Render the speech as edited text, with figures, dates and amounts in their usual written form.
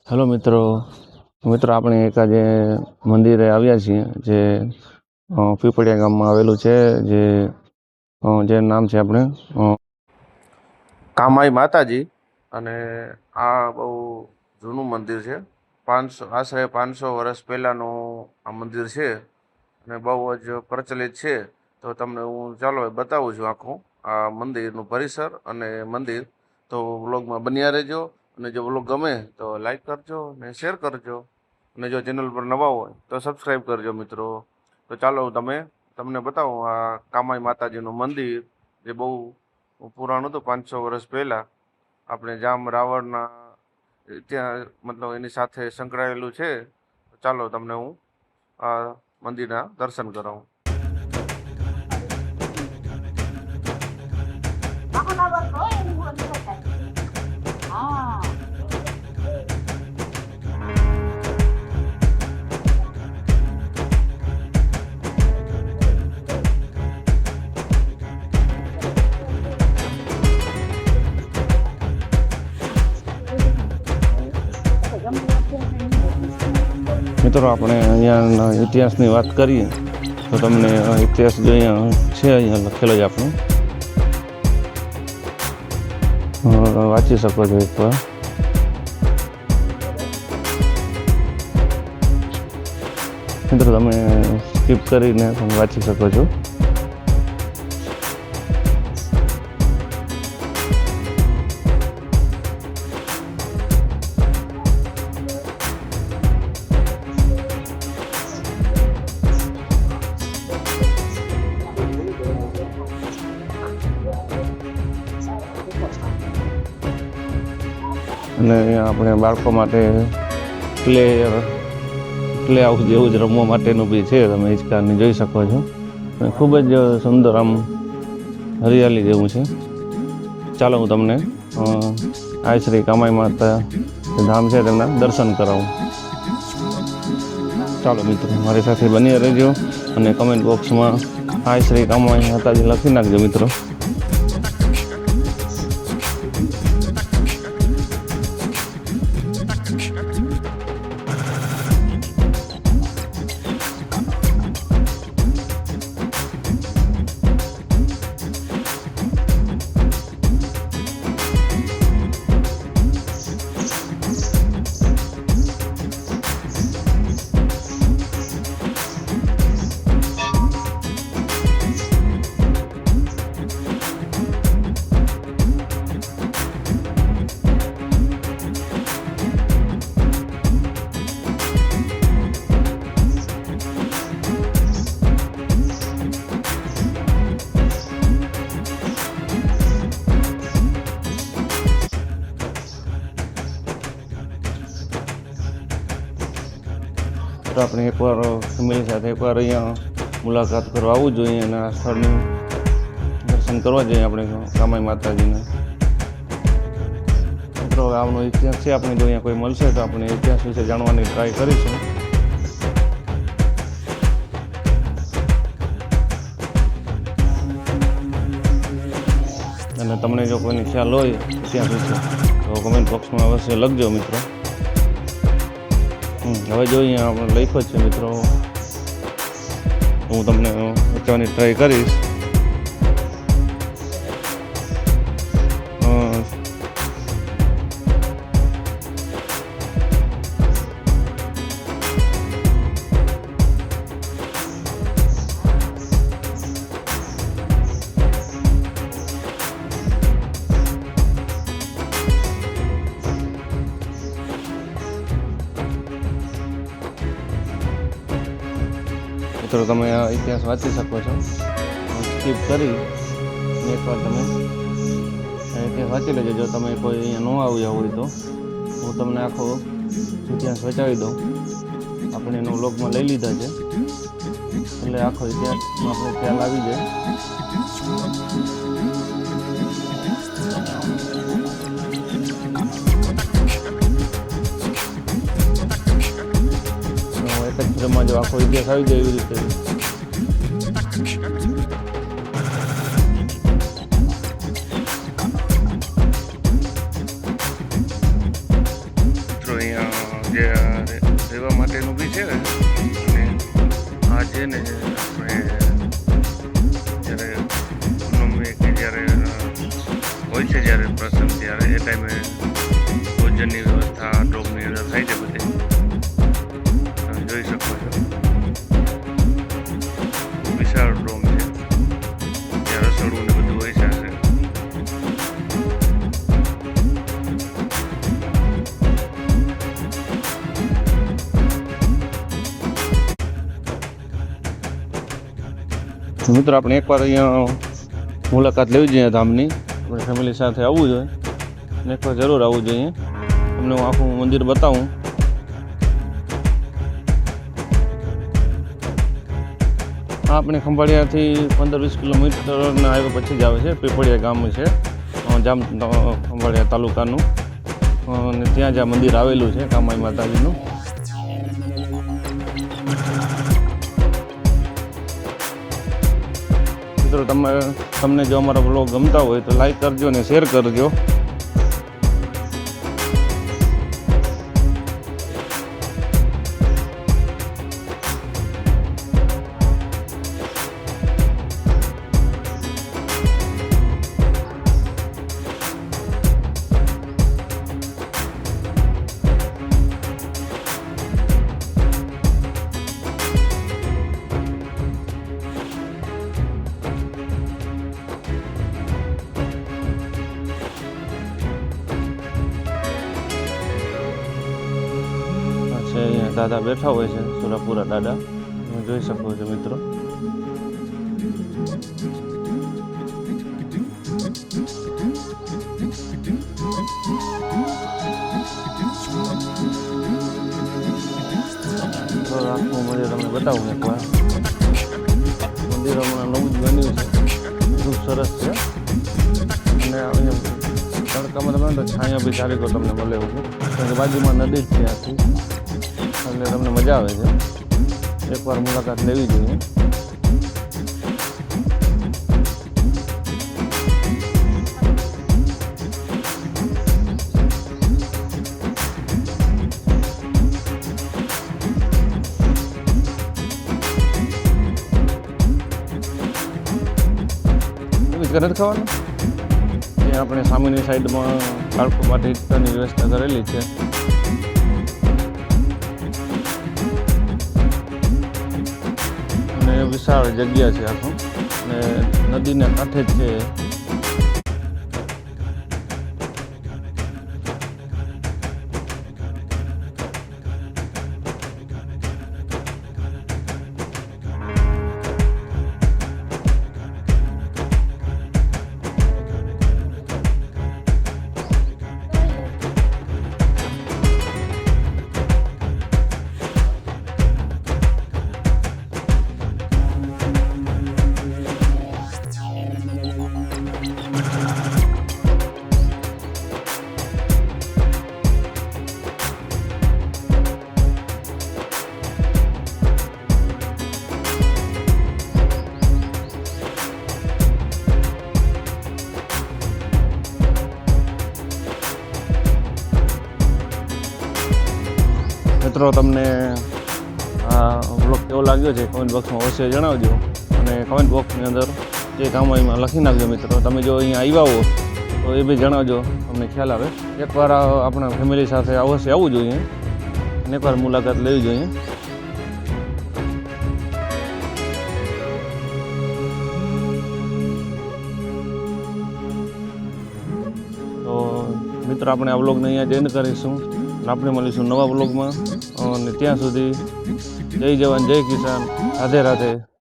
Hello મિત્રો. મિત્રો આપણે એક આજે મંદિરે આવ્યા છીએ જે પીપળિયા ગામમાં આવેલું છે, જે નામ છે આપણે કામાઈ માતાજી. અને આ બહુ જૂનું મંદિર છે. આશરે 500 વર્ષ પહેલાંનું આ મંદિર છે અને બહુ જ પ્રચલિત છે. તો તમને હું ચાલો બતાવું છું આખું આ મંદિરનું પરિસર અને મંદિર. તો વ્લોગમાં બન્યા રહેજો અને જો વ્લોગ ગમે તો લાઈક કરજો ને શેર કરજો અને જો ચેનલ પર નવા હોય તો સબસ્ક્રાઈબ કરજો મિત્રો. તો ચાલો તમને બતાવું આ કામાઈ માતાજીનું મંદિર, જે બહુ પુરાણું હતું. 500 વર્ષ પહેલાં આપણે જામ રાવણના ત્યાં મતલબ એની સાથે સંકળાયેલું છે. ચાલો તમને હું આ મંદિરના દર્શન કરાવું. મિત્રો આપણે અહીંયાના ઇતિહાસની વાત કરીએ તો તમને ઇતિહાસ જો અહીંયા છે, અહીંયા લખેલો જ આપણે વાંચી શકો છો એકવાર. મિત્રો તમે સ્કીપ કરીને તમે વાંચી શકો છો. અને અહીંયા આપણે બાળકો માટે પ્લે હાઉસ જેવું જ રમવા માટેનું બી છે. તમે હિંચકાની જોઈ શકો છો. અને ખૂબ જ સુંદર આમ હરિયાળી જેવું છે. ચાલો હું તમને આ શ્રી કામાઈ માતા ધામ છે તેમના દર્શન કરાવું. ચાલો મિત્રો મારી સાથે બની રહેજો અને કમેન્ટ બોક્સમાં આ શ્રી કામાઈ માતાજી લખી નાખજો મિત્રો. તો આપણે એકવાર ફેમિલી સાથે એકવાર અહીંયા મુલાકાત કરવા આવવું જોઈએ અને આ સ્થળનું દર્શન કરવા જોઈએ આપણે કામાઈ માતાજીને. મિત્રો આવનો ઇતિહાસ છે, આપણે જો અહીંયા કોઈ મળશે તો આપણે ઇતિહાસ વિશે જાણવાની ટ્રાય કરીશું. અને તમને જો કોઈને ખ્યાલ હોય ઇતિહાસ વિશે તો કમેન્ટ બોક્સમાં અવશ્ય લખજો મિત્રો. હવે જો અહીંયા આપણે લખ્યો જ છે મિત્રો, હું તમને વાંચવાની ટ્રાય કરીશ. મિત્રો તમે આ ઇતિહાસ વાંચી શકો છો. સ્કીપ કરી એકવાર તમે ઇતિહાસ વાંચી લેજો. જો તમે કોઈ અહીંયા ન આવ્યા હોય તો હું તમને આખો ઇતિહાસ બતાવી દઉં. આપણે એનો વ્લોગમાં લઈ લીધા છે એટલે આખો ઇતિહાસમાં આપણો ખ્યાલ આવી જાય. એક જ ફ્રેમમાં જો આખો ઇતિહાસ આવી જાય એવી રીતે. મિત્રો અહીંયા જે રહેવા માટેનું બી છે. અને આ છે ને આપણે જ્યારે પૂનમે કે જ્યારે હોય છે જ્યારે પ્રસંગ ત્યારે એ ટાઈમે ભોજનની વ્યવસ્થા ડોમની અંદર થાય છે બધે. તમે જોઈ શકો છો વિશાળ ડોમ છે ત્યાં રસોડું ને બધું હોય છે. મિત્રો આપણે એકવાર અહીંયા મુલાકાત લેવી જોઈએ ધામની. આપણે ફેમિલી સાથે આવવું જોઈએ અને એકવાર જરૂર આવવું જોઈએ. તમને હું આખું મંદિર બતાવું. આ આપણે ખંભાળિયાથી 15-20 કિલોમીટરના હાઈવે પછી જ આવે છે. પીપળિયા ગામ છે જામ ખંભાળિયા તાલુકાનું, અને ત્યાં જ આ મંદિર આવેલું છે કામાઈ માતાજીનું. મિત્રો તમને જો અમારા બ્લોગ ગમતા હોય તો લાઈક કરજો અને શેર કરજો. અહીંયા દાદા બેઠા હોય છે, સુરાપુરા દાદા, તમે જોઈ શકો છો મિત્રો. આખું મંદિર તમને બતાવું એકવાર. મંદિર હમણાં નવું જ બન્યું છે, ખૂબ સરસ છે. અને અહીંયા તડકામાં તમે તો છાંયો બી સારી તમને મળે એવું છે, કારણ કે બાજુમાં નદી જ છે આખી, એટલે તમને મજા આવે છે. એકવાર મુલાકાત લેવી જોઈએ. ઘરે જ ખાવાનું ત્યાં આપણે સામેની સાઈડમાં બાળકો માટે હિટરની વ્યવસ્થા કરેલી છે. અને વિશાળ જગ્યા છે આખું, અને નદીના કાંઠે જ છે. મિત્રો તમને આ બ્લોગ કેવો લાગ્યો છે કમેન્ટ બોક્સમાં અવશ્ય જણાવજો, અને કમેન્ટ બોક્સની અંદર જે કામમાં લખી નાખજો. મિત્રો તમે જો અહીંયા આવ્યા હો તો એ બી જણાવજો, તમને ખ્યાલ આવે. એકવાર આપણા ફેમિલી સાથે અવશ્ય આવવું જોઈએ અને એકવાર મુલાકાત લેવી જોઈએ. તો મિત્રો આપણે આ બ્લોગને અહીંયા જ એન્ડ કરીશું. આપણે મળીશું નવા બ્લોગમાં, અને ત્યાં સુધી જય જવાન જય કિસાન, રાધે રાધે.